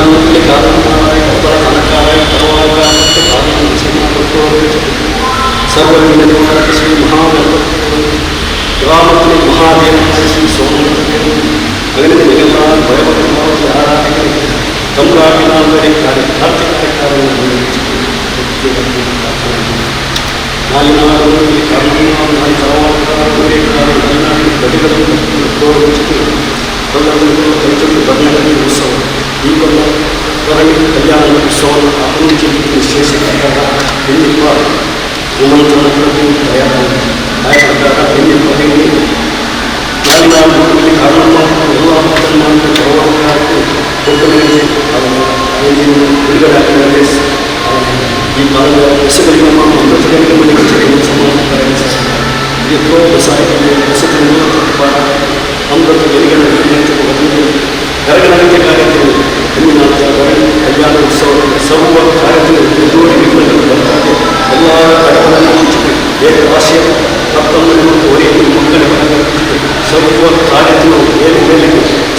ಕಾರಣದಲ್ಲಿ ಕಾರಣಕಾರಾಯ ಕಬ್ಬರ ಕನಕಾರಾಯ ಕರವಾಗ ಮತ್ತು ಕಾರಣ ಸರ್ವಲಿಂಗ ನಿವಾರಕ ಶ್ರೀ ಗ್ರಾಮದಲ್ಲಿ ಮಹಾದೇವ ಶ್ರೀ ಸೋಮದೇವ ಅಗಲಿದ ನಿಗಮ ಭಯಭದ್ರವಾಗಿ ಆರಾಧಕರಿಗೆ ಗಂಗಾಭಿನಾಮರಿ ಕಾರ್ಯ ಕಾರ್ತಿಕ ಕಾರ್ಯವನ್ನು ನಾಲಿನಾರಲ್ಲಿ ಕಾರಣನಾಗಿ ಕರವಾಗಿ ಕಲಿತದ್ದು ಬರ್ಣಗಲಿ ಉತ್ಸವ ಈ ಬರಣಿ ಕಲ್ಯಾಣ ಉತ್ಸವವನ್ನು ಅಭಿವೃದ್ಧಿ ವಿಶೇಷ ಎನ್ನಿಪ್ಪ ನಿಮಂತ್ರಣ ಪ್ರಕಾರ ಎನ್ನಿಪ್ಪ ನಾಲಿನಾರಲ್ಲಿ ಕಾರಣಮ್ಮ ಎಲ್ಲ ಮುಸಲ್ಮಾನರು ಕರವಾರಕ್ಕೆ ಬಿಡುಗಡೆ ಆಗಿದ್ದಾರೆ. ಈ ಕಾಲದ ಹೊಸಗಳಿಗೆ ಅಮೃತಗಳಿಗೆ ಮನೆಗೆ ಸಮಾನ ಎಷ್ಟೋ ಸಾಹಿತ್ಯ ಹೊಸತನ್ನು ಅಮೃತ ಗೆಲಿಗಳ ಗರಗನಂತೆ ಕಾರ್ಯಕ್ರಮ ಹೆಣ್ಣಿನಾಥ ಗರಡಿ ಕಲ್ಯಾಣ ಉತ್ಸವ ಸರ್ವ ಕಾರ್ಯಕ್ರಮ ಬರ್ತಾರೆ. ಎಲ್ಲ ಕಡೆಗಳನ್ನು ಏಕರಾಶಿಯ ಮತ್ತೊಮ್ಮೆ ಮತ್ತು ಒರೆಯಲ್ಲಿ ಮಕ್ಕಳ ಸರ್ವ ಕಾರ್ಯಕ್ರಮ ಏನು ಮೇಲೆ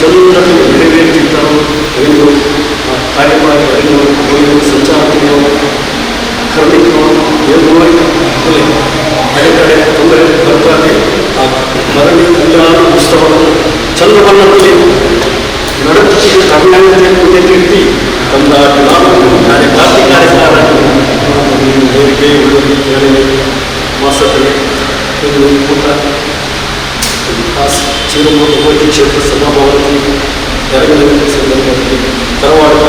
ಚಂದ್ರನ್ನು ನೆರವೇರುತ್ತಿದ್ದರು ಎಂದು ಕಾರ್ಯಕ್ರಮ ಸಂಚಾರವನ್ನು ಕರ್ಮಿಕವನ್ನು ಅದೇ ಕಡೆ ತೊಂದರೆ ಬರ್ತಾರೆ. ಆ ಮರಳಿ ಕಲ್ಯಾಣ ಉತ್ಸವವನ್ನು ಚಂದ್ರವನ್ನದಲ್ಲಿ ನಡೆಸಿ ಕರ್ನಾಟಕ ಕೀರ್ತಿ ತಂದ ಕಾರ್ಯಕಾರ ದೇವರಿಗೆ ಮಾಸದಲ್ಲಿ ಕೂಡ ಚಿರುಮೂರ್ತಿ ಕ್ಷೇತ್ರ ಸಭಾಭವನದಲ್ಲಿ ತರವಾಡ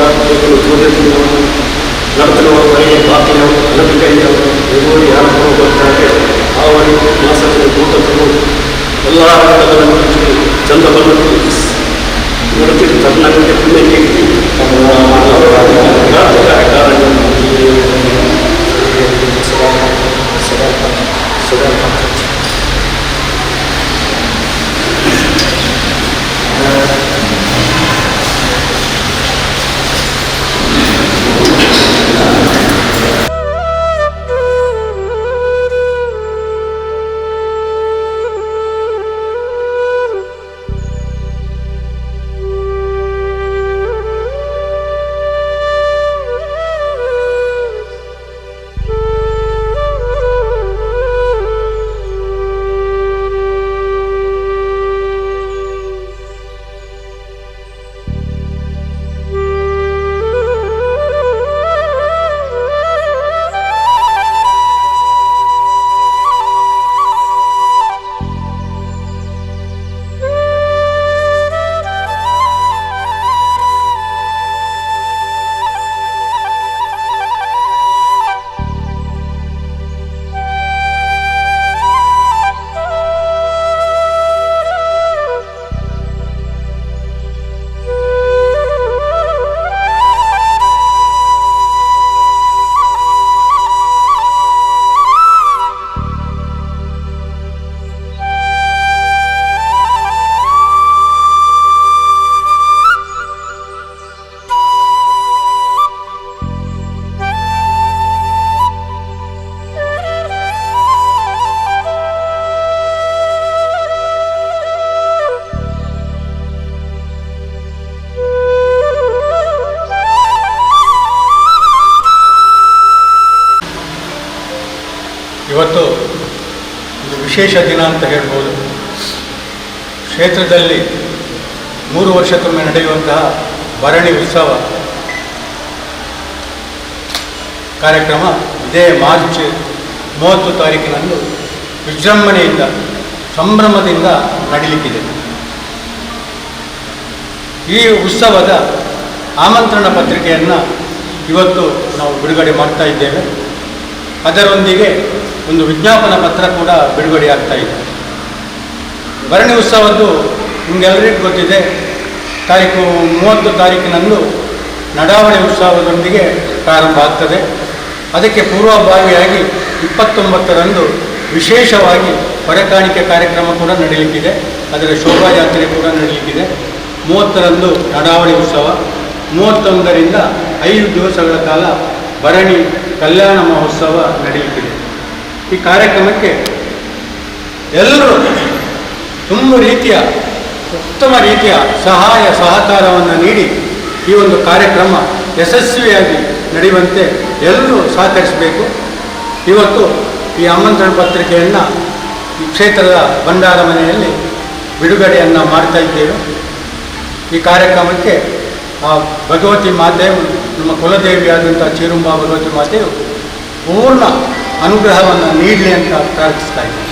ನಡೆದಿರುವ ಮನೆಯ ಬಾಕಿನ ಅನಧಿಕಾರಿಗಳು ಎದುರು ಯಾರು ಬರ್ತಾರೆ ಆವರಿ ಮಾಸದಲ್ಲಿ ಕೂಟಗಳು ಎಲ್ಲ ಘಟಕಗಳನ್ನು ಚಂದ್ರಬನ್ನು ನಡೆದಿದ್ದು ಕರ್ನಾಟಕ ಪುಣ್ಯಕ್ಕೆ ಇವತ್ತು ಒಂದು ವಿಶೇಷ ದಿನ ಅಂತ ಹೇಳ್ಬೋದು. ಕ್ಷೇತ್ರದಲ್ಲಿ 3 ವರ್ಷಕ್ಕೊಮ್ಮೆ ನಡೆಯುವಂತಹ ಭರಣಿ ಉತ್ಸವ ಕಾರ್ಯಕ್ರಮ ಇದೇ ಮಾರ್ಚ್ 30 ತಾರೀಕಿನಂದು ವಿಜೃಂಭಣೆಯಿಂದ ಸಂಭ್ರಮದಿಂದ ನಡೀಲಿಕ್ಕಿದೆ. ಈ ಉತ್ಸವದ ಆಮಂತ್ರಣ ಪತ್ರಿಕೆಯನ್ನು ಇವತ್ತು ನಾವು ಬಿಡುಗಡೆ ಮಾಡ್ತಾ ಇದ್ದೇವೆ. ಅದರೊಂದಿಗೆ ಒಂದು ವಿಜ್ಞಾಪನಾ ಪತ್ರ ಕೂಡ ಬಿಡುಗಡೆಯಾಗ್ತಾ ಇದೆ. ಭರಣಿ ಉತ್ಸವದ್ದು ನಿಮಗೆಲ್ಲರಿಗೂ ಗೊತ್ತಿದೆ. 30 ತಾರೀಕಿನಂದು ನಡಾವಳಿ ಉತ್ಸವದೊಂದಿಗೆ ಪ್ರಾರಂಭ ಆಗ್ತದೆ. ಅದಕ್ಕೆ ಪೂರ್ವಭಾವಿಯಾಗಿ 29ರಂದು ವಿಶೇಷವಾಗಿ ಹೊರೆಕಾಣಿಕೆ ಕಾರ್ಯಕ್ರಮ ಕೂಡ ನಡೆಯಲಿಕ್ಕಿದೆ. ಅದರ ಶೋಭಾಯಾತ್ರೆ ಕೂಡ ನಡೆಯಲಿಕ್ಕಿದೆ. 30ರಂದು ನಡಾವಳಿ ಉತ್ಸವ, 31ರಿಂದ 5 ದಿವಸಗಳ ಕಾಲ ಭರಣಿ ಕಲ್ಯಾಣ ಮಹೋತ್ಸವ ನಡೆಯಲಿಕ್ಕಿದೆ. ಈ ಕಾರ್ಯಕ್ರಮಕ್ಕೆ ಎಲ್ಲರೂ ತುಂಬ ರೀತಿಯ ಉತ್ತಮ ರೀತಿಯ ಸಹಾಯ ಸಹಕಾರವನ್ನು ನೀಡಿ ಈ ಒಂದು ಕಾರ್ಯಕ್ರಮ ಯಶಸ್ವಿಯಾಗಿ ನಡೆಯುವಂತೆ ಎಲ್ಲರೂ ಸಹಕರಿಸಬೇಕು. ಇವತ್ತು ಈ ಆಮಂತ್ರಣ ಪತ್ರಿಕೆಯನ್ನು ಈ ಕ್ಷೇತ್ರದ ಭಂಡಾರ ಮನೆಯಲ್ಲಿ ಬಿಡುಗಡೆಯನ್ನು ಮಾಡ್ತಾ ಇದ್ದೇವೆ. ಈ ಕಾರ್ಯಕ್ರಮಕ್ಕೆ ಆ ಭಗವತಿ ಮಾತೆಯು, ನಮ್ಮ ಕುಲದೇವಿಯಾದಂಥ ಚೀರುಂಬಾ ಭಗವತಿ ಮಾತೆಯು ಪೂರ್ಣ ಅನುಗ್ರಹವನ್ನು ನೀಡಲಿ ಅಂತ ಪ್ರಾರ್ಥಿಸ್ತಾ ಇದ್ದೇನೆ.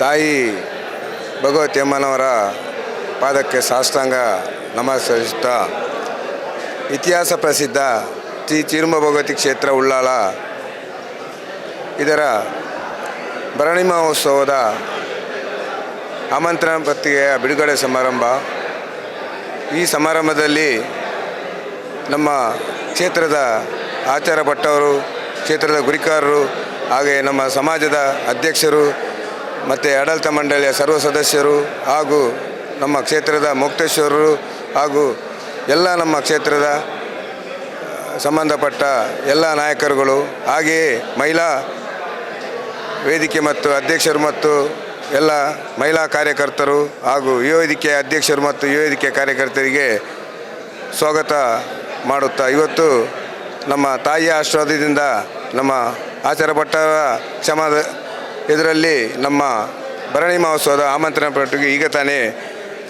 ತಾಯಿ ಭಗವತಿ ಅಮ್ಮನವರ ಪಾದಕ್ಕೆ ಸಾಷ್ಟಾಂಗ ನಮಸ್ಕರಿಸುತ್ತಾ, ಇತಿಹಾಸ ಪ್ರಸಿದ್ಧ ಶ್ರೀ ಚೀರುಂಬಾ ಭಗವತಿ ಕ್ಷೇತ್ರ ಉಳ್ಳಾಲ ಇದರ ಭರಣಿ ಮಹೋತ್ಸವದ ಆಮಂತ್ರಣ ಪತ್ರಿಕೆಯ ಬಿಡುಗಡೆ ಸಮಾರಂಭ. ಈ ಸಮಾರಂಭದಲ್ಲಿ ನಮ್ಮ ಕ್ಷೇತ್ರದ ಆಚಾರ ಭಟ್ಟವರು, ಕ್ಷೇತ್ರದ ಗುರಿಕಾರರು, ಹಾಗೆ ನಮ್ಮ ಸಮಾಜದ ಅಧ್ಯಕ್ಷರು ಮತ್ತು ಆಡಳಿತ ಮಂಡಳಿಯ ಸರ್ವ ಸದಸ್ಯರು ಹಾಗೂ ನಮ್ಮ ಕ್ಷೇತ್ರದ ಮುಕ್ತೇಶ್ವರರು ಹಾಗೂ ಎಲ್ಲ ನಮ್ಮ ಕ್ಷೇತ್ರದ ಸಂಬಂಧಪಟ್ಟ ಎಲ್ಲ ನಾಯಕರುಗಳು, ಹಾಗೆಯೇ ಮಹಿಳಾ ವೇದಿಕೆ ಮತ್ತು ಅಧ್ಯಕ್ಷರು ಮತ್ತು ಎಲ್ಲ ಮಹಿಳಾ ಕಾರ್ಯಕರ್ತರು ಹಾಗೂ ಯುವ ವೇದಿಕೆ ಅಧ್ಯಕ್ಷರು ಮತ್ತು ಯುವ ವೇದಿಕೆ ಕಾರ್ಯಕರ್ತರಿಗೆ ಸ್ವಾಗತ ಮಾಡುತ್ತಾ, ಇವತ್ತು ನಮ್ಮ ತಾಯಿಯ ಆಶೀರ್ವಾದದಿಂದ ನಮ್ಮ ಆಚಾರ ಭಟ್ಟರ ಕ್ಷಮದ ಇದರಲ್ಲಿ ನಮ್ಮ ಭರಣಿ ಮಹೋತ್ಸವದ ಆಮಂತ್ರಣ ಪತ್ರಿಕೆ ಈಗ ತಾನೇ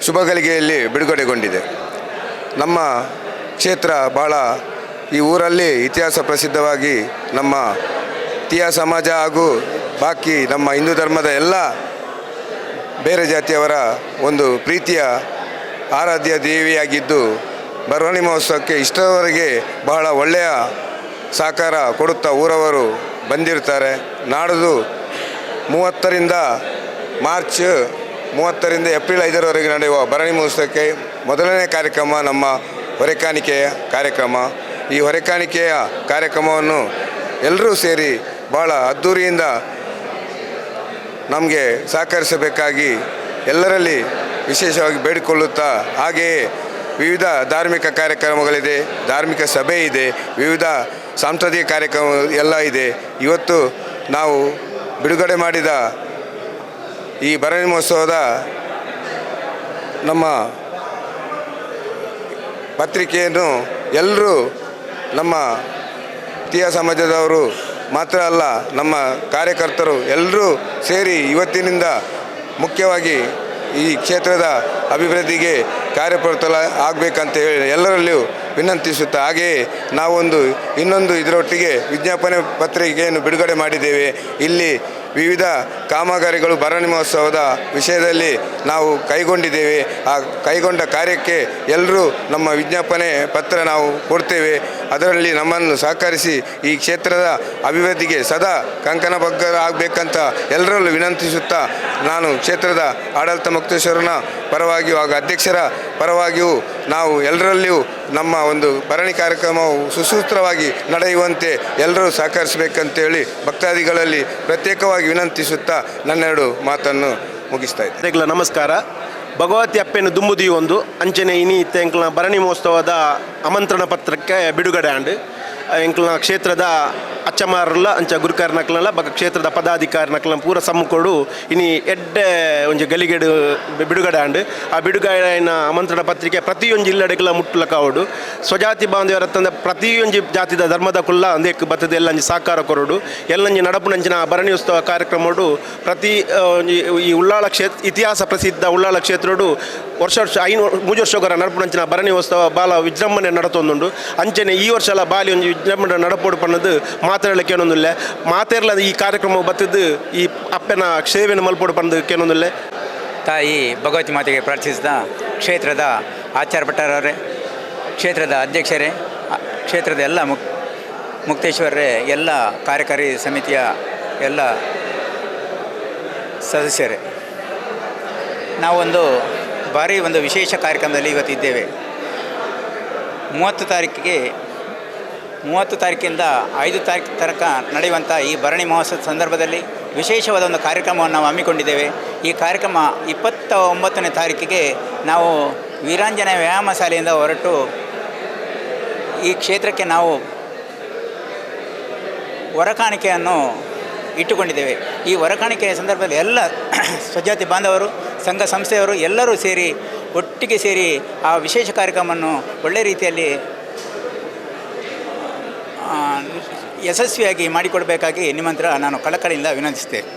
ಶುಭ ಗಳಿಗೆಯಲ್ಲಿ ಬಿಡುಗಡೆಗೊಂಡಿದೆ. ನಮ್ಮ ಕ್ಷೇತ್ರ ಭಾಳ ಈ ಊರಲ್ಲಿ ಇತಿಹಾಸ ಪ್ರಸಿದ್ಧವಾಗಿ ನಮ್ಮ ತೀಯ ಸಮಾಜ ಹಾಗೂ ಬಾಕಿ ನಮ್ಮ ಹಿಂದೂ ಧರ್ಮದ ಎಲ್ಲ ಬೇರೆ ಜಾತಿಯವರ ಒಂದು ಪ್ರೀತಿಯ ಆರಾಧ್ಯ ದೇವಿಯಾಗಿದ್ದು, ಭರಣಿ ಮಹೋತ್ಸವಕ್ಕೆ ಇಷ್ಟರವರೆಗೆ ಬಹಳ ಒಳ್ಳೆಯ ಸಹಕಾರ ಕೊಡುತ್ತಾ ಊರವರು ಬಂದಿರ್ತಾರೆ. ನಾಡಿದ್ದು 30ರಿಂದ ಮಾರ್ಚ್ 30ರಿಂದ ಏಪ್ರಿಲ್ 5ರವರೆಗೆ ನಡೆಯುವ ಭರಣಿ ಮಹೋತ್ಸವಕ್ಕೆ ಮೊದಲನೇ ಕಾರ್ಯಕ್ರಮ ನಮ್ಮ ಹೊರೆಕಾಣಿಕೆಯ ಕಾರ್ಯಕ್ರಮ. ಈ ಹೊರೆಕಾಣಿಕೆಯ ಕಾರ್ಯಕ್ರಮವನ್ನು ಎಲ್ಲರೂ ಸೇರಿ ಭಾಳ ಅದ್ಧೂರಿಯಿಂದ ನಮಗೆ ಸಹಕರಿಸಬೇಕಾಗಿ ಎಲ್ಲರಲ್ಲಿ ವಿಶೇಷವಾಗಿ ಬೇಡಿಕೊಳ್ಳುತ್ತಾ, ಹಾಗೆಯೇ ವಿವಿಧ ಧಾರ್ಮಿಕ ಕಾರ್ಯಕ್ರಮಗಳಿದೆ, ಧಾರ್ಮಿಕ ಸಭೆ ಇದೆ, ವಿವಿಧ ಸಾಂಸ್ಕೃತಿಕ ಕಾರ್ಯಕ್ರಮ ಎಲ್ಲ ಇದೆ. ಇವತ್ತು ನಾವು ಬಿಡುಗಡೆ ಮಾಡಿದ ಈ ಭರಣಿ ಮಹೋತ್ಸವದ ನಮ್ಮ ಪತ್ರಿಕೆಯನ್ನು ಎಲ್ಲರೂ ನಮ್ಮ ತೀಯ ಸಮಾಜದವರು ಮಾತ್ರ ಅಲ್ಲ, ನಮ್ಮ ಕಾರ್ಯಕರ್ತರು ಎಲ್ಲರೂ ಸೇರಿ ಇವತ್ತಿನಿಂದ ಮುಖ್ಯವಾಗಿ ಈ ಕ್ಷೇತ್ರದ ಅಭಿವೃದ್ಧಿಗೆ ಕಾರ್ಯಪ್ರವೃತ್ತ ಆಗಬೇಕಂತ ಹೇಳಿ ಎಲ್ಲರಲ್ಲಿಯೂ ವಿನಂತಿಸುತ್ತಾ, ಹಾಗೆಯೇ ನಾವೊಂದು ಇನ್ನೊಂದು ಇದರೊಟ್ಟಿಗೆ ವಿಜ್ಞಾಪನೆ ಪತ್ರಿಕೆಯನ್ನು ಬಿಡುಗಡೆ ಮಾಡಿದ್ದೇವೆ. ಇಲ್ಲಿ ವಿವಿಧ ಕಾಮಗಾರಿಗಳು ಭರಣಿ ಮಹೋತ್ಸವದ ವಿಷಯದಲ್ಲಿ ನಾವು ಕೈಗೊಂಡಿದ್ದೇವೆ. ಆ ಕೈಗೊಂಡ ಕಾರ್ಯಕ್ಕೆ ಎಲ್ಲರೂ ನಮ್ಮ ವಿಜ್ಞಾಪನೆ ಪತ್ರ ನಾವು ಕೊಡ್ತೇವೆ. ಅದರಲ್ಲಿ ನಮ್ಮನ್ನು ಸಹಕರಿಸಿ ಈ ಕ್ಷೇತ್ರದ ಅಭಿವೃದ್ಧಿಗೆ ಸದಾ ಕಂಕಣಬದ್ಧರ ಆಗಬೇಕಂತ ಎಲ್ಲರಲ್ಲೂ ವಿನಂತಿಸುತ್ತಾ, ನಾನು ಕ್ಷೇತ್ರದ ಆಡಳಿತ ಮುಕ್ತೇಶ್ವರನ ಪರವಾಗಿಯೂ ಹಾಗೂ ಅಧ್ಯಕ್ಷರ ಪರವಾಗಿಯೂ ನಾವು ಎಲ್ಲರಲ್ಲಿಯೂ ನಮ್ಮ ಒಂದು ಭರಣಿ ಕಾರ್ಯಕ್ರಮವು ಸುಸೂತ್ರವಾಗಿ ನಡೆಯುವಂತೆ ಎಲ್ಲರೂ ಸಹಕರಿಸಬೇಕಂತೇಳಿ ಭಕ್ತಾದಿಗಳಲ್ಲಿ ಪ್ರತ್ಯೇಕವಾಗಿ ವಿನಂತಿಸುತ್ತಾ ನನ್ನೆರಡು ಮಾತನ್ನು ಮುಗಿಸ್ತಾ ಇದ್ದೆ. ನಮಸ್ಕಾರ. ಭಗವತಿ ಅಪ್ಪೆನ ದುಂಬುದಿ ಒಂದು ಅಂಚನೆ ಇನಿ ಇತ್ತೆ ಎಂಕ್ಲ ಭರಣಿ ಮಹೋತ್ಸವದ ಆಮಂತ್ರಣ ಪತ್ರಕ್ಕೆ ಬಿಡುಗಡೆ ಆಂಡ್ ಎಂಕ್ಲ ಕ್ಷೇತ್ರದ ಅಚ್ಚಮಾರಲ್ಲ ಅಂಚ ಗುರುಕಾರ ನಕ್ಲಲ್ಲ ಬಕ ಕ್ಷೇತ್ರದ ಪದಾಧಿಕಾರಿ ನಕ್ಲ ಪೂರ ಸಮ್ಮುಕೊಡು ಇನಿ ಎಡ್ಡೆ ಒಂಜಿ ಗಲಿಗೆಡು ಬಿಡುಗಡೆ ಆಂಡ್ ಆ ಬಿಡುಗಡೆನ ಆಮಂತ್ರಣ ಪತ್ರಿಕೆ ಪ್ರತಿಯೊಂದು ಜಿಲ್ಲೆಡೆಗಳ ಮುಟ್ಟಲಕ ಅವಡು ಸ್ವಜಾತಿ ಬಾಂಧವ್ಯರ ತಂದ ಪ್ರತಿಯೊಂದು ಜಾತಿದ ಧರ್ಮದ ಕುಲ್ಲ ಅಂದೇಕ್ ಬತ್ತದ ಎಲ್ಲಂಜಿ ಸಾಕಾರ ಕೊರಡು ಎಲ್ಲಂಜಿ ನಡಪುನಂಚಿನ ಭರಣಿ ಉತ್ಸವ ಕಾರ್ಯಕ್ರಮಡು ಪ್ರತಿ ಈ ಉಳ್ಳಾಳ ಕ್ಷೇತ್ರ ಇತಿಹಾಸ ಪ್ರಸಿದ್ಧ ಉಳ್ಳಾಳ ಕ್ಷೇತ್ರಡು ವರ್ಷ ಮೂಜು ವರ್ಷಗಳ ನಡಪುನಂಚಿನ ಭರಣಿ ಉತ್ಸವ ಬಾಲ ವಿಜೃಂಭಣೆ ನಡತೊಂದುಂಡು ಅಂಚನೆ ಈ ವರ್ಷ ಎಲ್ಲ ಬಾಲಿ ಒಂದು ವಿಜೃಂಭಣೆ ನಡಪೋಡು ಪನ್ನದು ಮಾತಾಡಲಿಕ್ಕೆ ಏನೊಂದಿಲ್ಲ ಮಾತಾಡಲ ಈ ಕಾರ್ಯಕ್ರಮ ಬತ್ತದು ಈ ಅಪ್ಪನ ಸೇವೆಯನ್ನು ಮಲ್ಪೋಡು ಪನ್ನದು ಕೇನೊಂದಿಲ್ಲ. ತಾಯಿ ಭಗವತಿ ಮಾತೆಗೆ ಪ್ರಾರ್ಥಿಸಿದ ಕ್ಷೇತ್ರದ ಆಚಾರ ಭಟ್ಟರವರೇ, ಕ್ಷೇತ್ರದ ಅಧ್ಯಕ್ಷರೇ, ಕ್ಷೇತ್ರದ ಎಲ್ಲ ಮುಕ್ತೇಶ್ವರರೇ, ಎಲ್ಲ ಕಾರ್ಯಕಾರಿ ಸಮಿತಿಯ ಎಲ್ಲ ಸದಸ್ಯರೇ, ನಾವೊಂದು ಭಾರಿ ಒಂದು ವಿಶೇಷ ಕಾರ್ಯಕ್ರಮದಲ್ಲಿ ಇವತ್ತಿದ್ದೇವೆ. 30 ತಾರೀಕಿಂದ 5 ತಾರೀಕು ತನಕ ನಡೆಯುವಂಥ ಈ ಭರಣಿ ಮಹೋತ್ಸವದ ಸಂದರ್ಭದಲ್ಲಿ ವಿಶೇಷವಾದ ಒಂದು ಕಾರ್ಯಕ್ರಮವನ್ನು ನಾವು ಹಮ್ಮಿಕೊಂಡಿದ್ದೇವೆ. ಈ ಕಾರ್ಯಕ್ರಮ 29ನೇ ತಾರೀಕಿಗೆ ನಾವು ವೀರಾಂಜನೇಯ ವ್ಯಾಯಾಮ ಶಾಲೆಯಿಂದ ಹೊರಟು ಈ ಕ್ಷೇತ್ರಕ್ಕೆ ನಾವು ಹೊರಕಾಣಿಕೆಯನ್ನು ಇಟ್ಟುಕೊಂಡಿದ್ದೇವೆ. ಈ ಹೊರಕಾಣಿಕೆಯ ಸಂದರ್ಭದಲ್ಲಿ ಎಲ್ಲ ಸ್ವಜಾತಿ ಬಾಂಧವರು, ಸಂಘ ಸಂಸ್ಥೆಯವರು ಎಲ್ಲರೂ ಸೇರಿ ಒಟ್ಟಿಗೆ ಸೇರಿ ಆ ವಿಶೇಷ ಕಾರ್ಯಕ್ರಮವನ್ನು ಒಳ್ಳೆಯ ರೀತಿಯಲ್ಲಿ ಯಶಸ್ವಿಯಾಗಿ ಮಾಡಿಕೊಡಬೇಕಾಗಿ ನಿಮ್ಮಂತ್ರ ನಾನು ಕಳಕಳಿಯಿಂದ ವಿನಂತಿಸ್ತೇನೆ.